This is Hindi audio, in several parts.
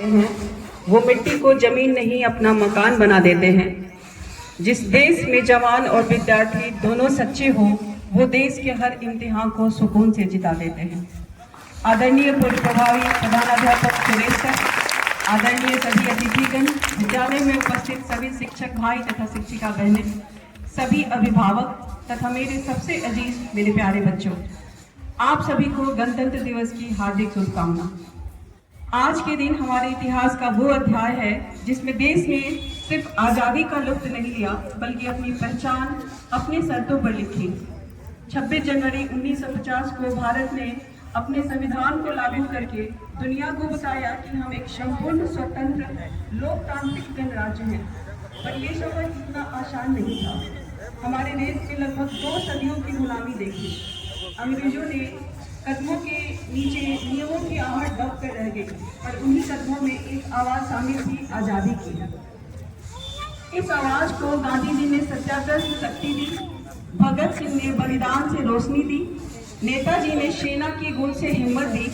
हैं वो मिट्टी को जमीन नहीं अपना मकान बना देते हैं। जिस देश में जवान और विद्यार्थी दोनों सच्चे हो वो देश के हर इम्तिहान को सुकून से जिता देते हैं। आदरणीय पूर्व प्रभावी प्रधानाध्यापक सुरेश सर, आदरणीय सभी अतिथिगण, विद्यालय में उपस्थित सभी शिक्षक भाई तथा शिक्षिका बहनें, सभी अभिभावक तथा मेरे सबसे अजीज मेरे प्यारे बच्चों, आप सभी को गणतंत्र दिवस की हार्दिक शुभकामना। आज के दिन हमारे इतिहास का वो अध्याय है जिसमें देश ने सिर्फ आज़ादी का लुत्फ नहीं लिया बल्कि अपनी पहचान अपने शर्तों पर लिखी। 26 जनवरी 1950 को भारत ने अपने संविधान को लागू करके दुनिया को बताया कि हम एक संपूर्ण स्वतंत्र लोकतांत्रिक गणराज्य हैं। पर यह सफर इतना आसान नहीं था। हमारे देश में लगभग 2 सदियों की गुलामी देखी। अंग्रेजों ने कदमों के नीचे नियमों की आहट दब कर रह गई, पर उन्हीं कदमों में एक आवाज शामिल थी, आजादी की। इस आवाज को गांधी जी ने सत्याग्रह से शक्ति दी, भगत सिंह ने बलिदान से रोशनी दी, नेताजी ने सेना के गुण से हिम्मत दी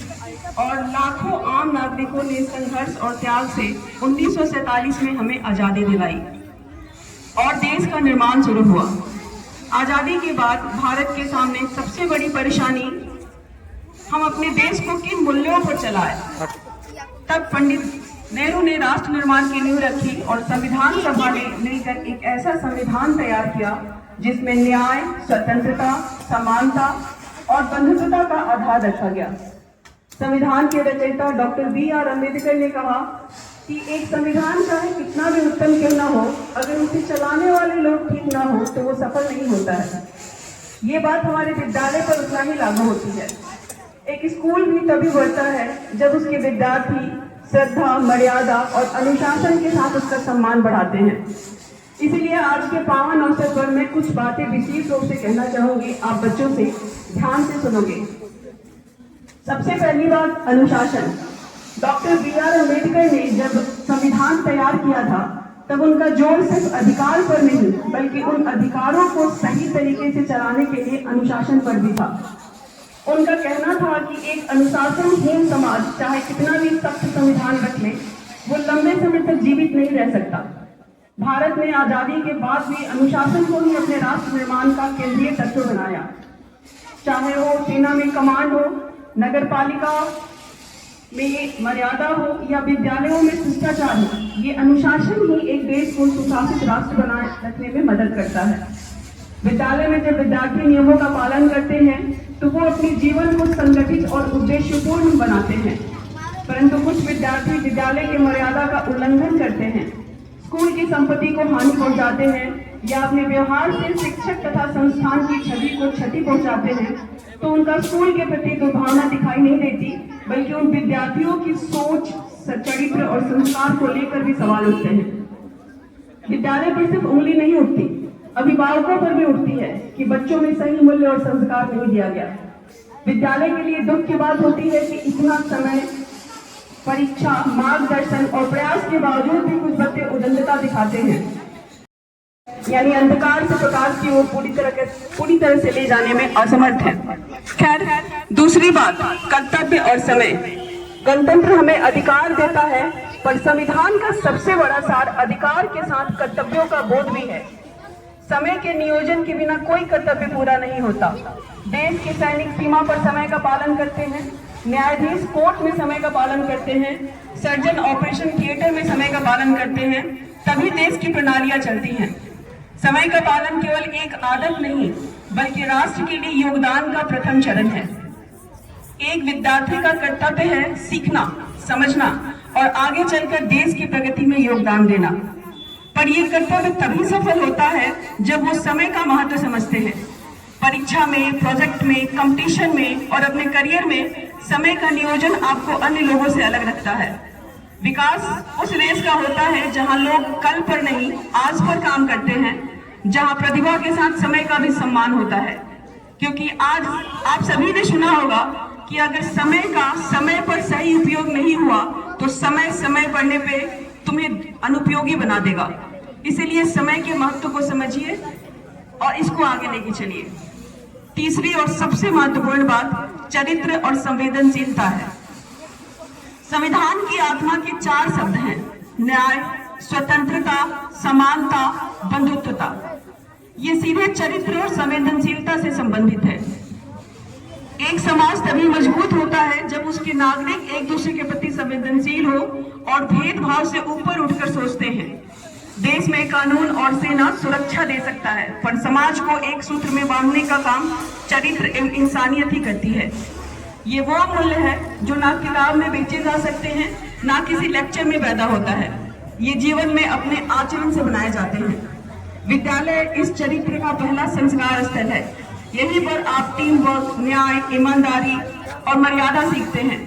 और लाखों आम नागरिकों ने संघर्ष और त्याग से 1947 में हमें आजादी दिलाई और देश का निर्माण शुरू हुआ। आजादी के बाद भारत के सामने सबसे बड़ी परेशानी हम अपने देश को किन मूल्यों पर चलाए। तब पंडित नेहरू ने राष्ट्र निर्माण की नींव रखी और संविधान सभा ने मिलकर एक ऐसा संविधान तैयार किया जिसमें न्याय, स्वतंत्रता, समानता और बंधुत्वता का आधार रखा गया। संविधान के रचयिता डॉक्टर B.R. अम्बेडकर ने कहा कि एक संविधान चाहे कितना भी उत्तम क्यों न हो, अगर उसे चलाने वाले लोग ठीक ना हो तो वो सफल नहीं होता है। ये बात हमारे विद्यालय पर उतना ही लागू होती है। एक स्कूल भी तभी बढ़ता है जब उसके विद्यार्थी श्रद्धा, मर्यादा और अनुशासन के साथ उसका सम्मान बढ़ाते हैं। इसीलिए आज के पावन अवसर पर मैं कुछ बातें विशेष रूप से कहना चाहूंगी, आप बच्चों से ध्यान से सुनोगे। सबसे पहली बात, अनुशासन। Doctor B.R. अम्बेडकर ने जब संविधान तैयार किया था तब उनका जोर सिर्फ अधिकार पर नहीं बल्कि उन अधिकारों को सही तरीके से चलाने के लिए अनुशासन पर भी था। उनका कहना था कि एक अनुशासनहीन समाज चाहे कितना भी सख्त संविधान रख ले, वो लंबे समय तक जीवित नहीं रह सकता। भारत ने आजादी के बाद भी अनुशासन को ही अपने राष्ट्र निर्माण का केंद्रीय तत्व बनाया। चाहे वो सेना में कमांड हो, नगर पालिका में मर्यादा हो या विद्यालयों में शिष्टाचार हो, ये अनुशासन ही एक देश को सुशासित राष्ट्र बनाए रखने में मदद करता है। विद्यालय में जब विद्यार्थी नियमों का पालन करते हैं तो वो अपने जीवन को संगठित और उद्देश्यपूर्ण बनाते हैं, परंतु कुछ विद्यार्थी विद्यालय की मर्यादा का उल्लंघन करते हैं, स्कूल की संपत्ति को हानि पहुंचाते हैं या अपने व्यवहार से शिक्षक तथा संस्थान की छवि को क्षति पहुंचाते हैं, तो उनका स्कूल के प्रति दुर्भावना दिखाई नहीं देती बल्कि उन विद्यार्थियों की सोच, चरित्र और संस्कार को लेकर भी सवाल उठते हैं। विद्यालय पर सिर्फ उंगली नहीं उठती, अभिभावकों पर भी उठती है कि बच्चों में सही मूल्य और संस्कार नहीं दिया गया। विद्यालय के लिए दुख की बात होती है कि इतना समय, परीक्षा, मार्गदर्शन और प्रयास के बावजूद भी कुछ बच्चे उदंडता दिखाते हैं, यानी अंधकार से प्रकाश की ओर पूरी तरह से ले जाने में असमर्थ है। खैर, दूसरी बात, कर्तव्य और समय। गणतंत्र हमें अधिकार देता है, पर संविधान का सबसे बड़ा सार अधिकार के साथ कर्तव्यों का बोध भी है। समय के नियोजन के बिना कोई कर्तव्य पूरा नहीं होता। देश के सैनिक सीमा पर समय का पालन करते हैं, न्यायाधीश कोर्ट में समय का पालन करते हैं, सर्जन ऑपरेशन थिएटर में समय का पालन करते हैं, तभी देश की प्रणालियां चलती हैं। समय का पालन केवल एक आदत नहीं बल्कि राष्ट्र के लिए योगदान का प्रथम चरण है। एक विद्यार्थी का कर्तव्य है सीखना, समझना और आगे चलकर देश की प्रगति में योगदान देना। पर यह कर्तव्य तभी सफल होता है जब वो समय का महत्व समझते हैं। परीक्षा में, प्रोजेक्ट में, कंपटीशन में और अपने करियर में समय का नियोजन आपको अन्य लोगों से अलग रखता है। विकास उस रेस का होता है जहां लोग कल पर नहीं आज पर काम करते हैं, जहां प्रतिभा के साथ समय का भी सम्मान होता है। क्योंकि आज आप सभी ने सुना होगा कि अगर समय का समय पर सही उपयोग नहीं हुआ तो समय समय पढ़ने पे तुम्हें अनुपयोगी बना देगा। इसीलिए समय के महत्व को समझिए और इसको आगे लेके चलिए। तीसरी और सबसे महत्वपूर्ण बात चरित्र और संवेदनशीलता है। संविधान की आत्मा के 4 शब्द हैं: न्याय, स्वतंत्रता, समानता, बंधुत्वता। ये सीधे चरित्र और संवेदनशीलता से संबंधित है। एक समाज तभी मजबूत होता है जब उसके नागरिक एक दूसरे के प्रति संवेदनशील हो और भेदभाव से ऊपर उठकर सोचते हैं। देश में कानून और सेना सुरक्षा दे सकता है, पर समाज को एक सूत्र में बांधने का काम चरित्र एवं इंसानियत ही करती है। ये वो मूल्य है जो ना किताब में बेचे जा सकते हैं, ना किसी लेक्चर में पैदा होता है। ये जीवन में अपने आचरण से बनाए जाते हैं। विद्यालय इस चरित्र का पहला संस्कार स्थल है। यहीं पर आप टीम वर्क, न्याय, ईमानदारी और मर्यादा सीखते हैं।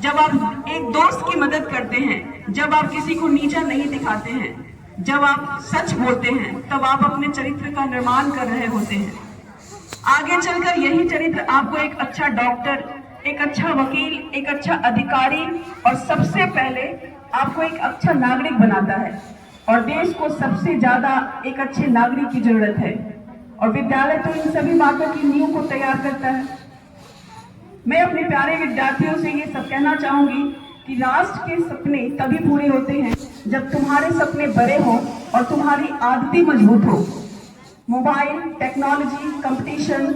जब आप एक दोस्त की मदद करते हैं, जब आप किसी को नीचा नहीं दिखाते हैं, जब आप सच बोलते हैं, तब आप अपने चरित्र का निर्माण कर रहे होते हैं। आगे चलकर यही चरित्र आपको एक अच्छा डॉक्टर, एक अच्छा वकील, एक अच्छा अधिकारी और सबसे पहले आपको एक अच्छा नागरिक बनाता है। और देश को सबसे ज्यादा एक अच्छे नागरिक की जरूरत है, और विद्यालय तो इन सभी बातों की नींव को तैयार करता है। मैं अपने प्यारे विद्यार्थियों से ये सब कहना चाहूंगी कि राष्ट्र के सपने तभी पूरे होते हैं जब तुम्हारे सपने बड़े हों और तुम्हारी आदतें मजबूत हो। मोबाइल, टेक्नोलॉजी, कंपटीशन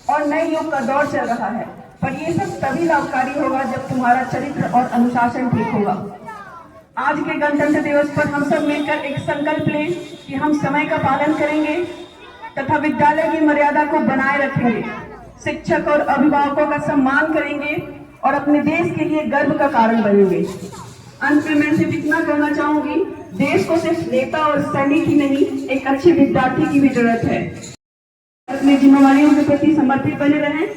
और नए युग का दौर चल रहा है, पर ये सब तभी लाभकारी होगा जब तुम्हारा चरित्र और अनुशासन ठीक होगा। आज के गणतंत्र दिवस पर हम सब मिलकर एक संकल्प लें कि हम समय का पालन करेंगे तथा विद्यालय की मर्यादा को बनाए रखेंगे, शिक्षक और अभिभावकों का सम्मान करेंगे और अपने देश के लिए गर्व का कारण बनेंगे। अंत में मैं सिर्फ इतना कहना चाहूंगी, देश को सिर्फ नेता और सैनिक ही नहीं, एक अच्छे विद्यार्थी की भी जरूरत है। अपनी जिम्मेदारियों के प्रति समर्पित बने रहें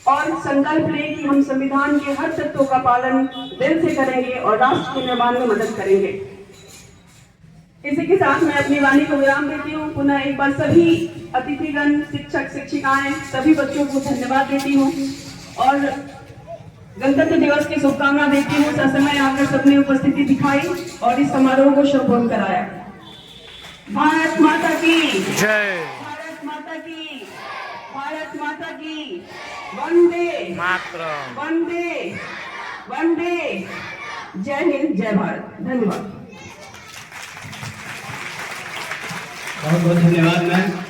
और संकल्प लें कि हम संविधान के हर तत्वों का पालन दिल से करेंगे और राष्ट्र के निर्माण में मदद करेंगे। इसी के साथ मैं अपनी वाणी को विराम देती हूँ। पुनः एक बार सभी अतिथिगण, शिक्षक, शिक्षिकाएं, सभी बच्चों को धन्यवाद देती हूँ और गणतंत्र दिवस की शुभकामना देती हूँ। ससमय आकर सबने उपस्थिति दिखाई और इस समारोह को संपन्न कराया। भारत माता की जय। भारत माता की, भारत माता की वंदे मातरम, वंदे वंदे। जय हिंद, जय भारत। धन्यवाद। बहुत बहुत धन्यवाद मैम।